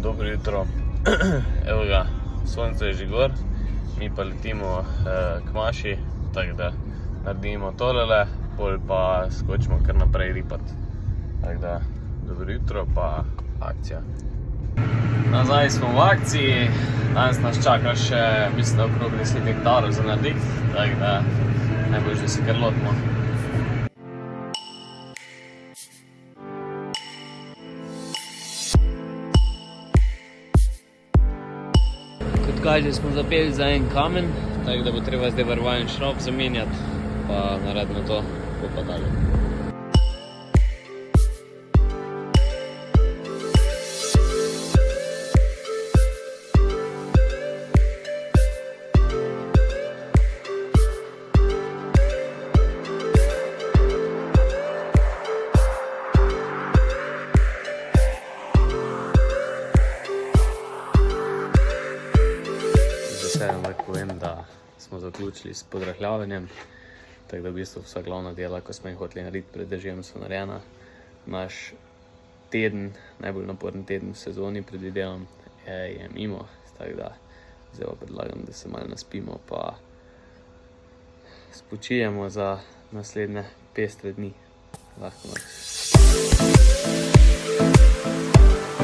Dobro jutro. Evo ga, sonce je že gor, mi pa letimo k maši, tako da naredimo tolele, pol pa skočimo kar naprej ripat. Tako da, dobro jutro pa akcija. Nazaj smo v akciji, danes nas čaka še, mislim, da okrog 10 hektarov za narediti, tako da najbolj, da se kar lotimo. Kot kaže, smo zapeli za en kamen, tako da bo treba zdaj varovalni šrob zamenjati, pa naredimo to, pa dalje. Lahko povem, da smo zaključili s podrahljavanjem, tako da v bistvu vsa glavna dela, ko smo jih hoteli narediti pred dežjem, so narejena. Naš teden, najbolj naporen teden v sezoni predvidevam, je mimo, tako da zdaj pa predlagam, da se malo naspimo pa spočijemo za naslednje pestre dni. Lahko noč.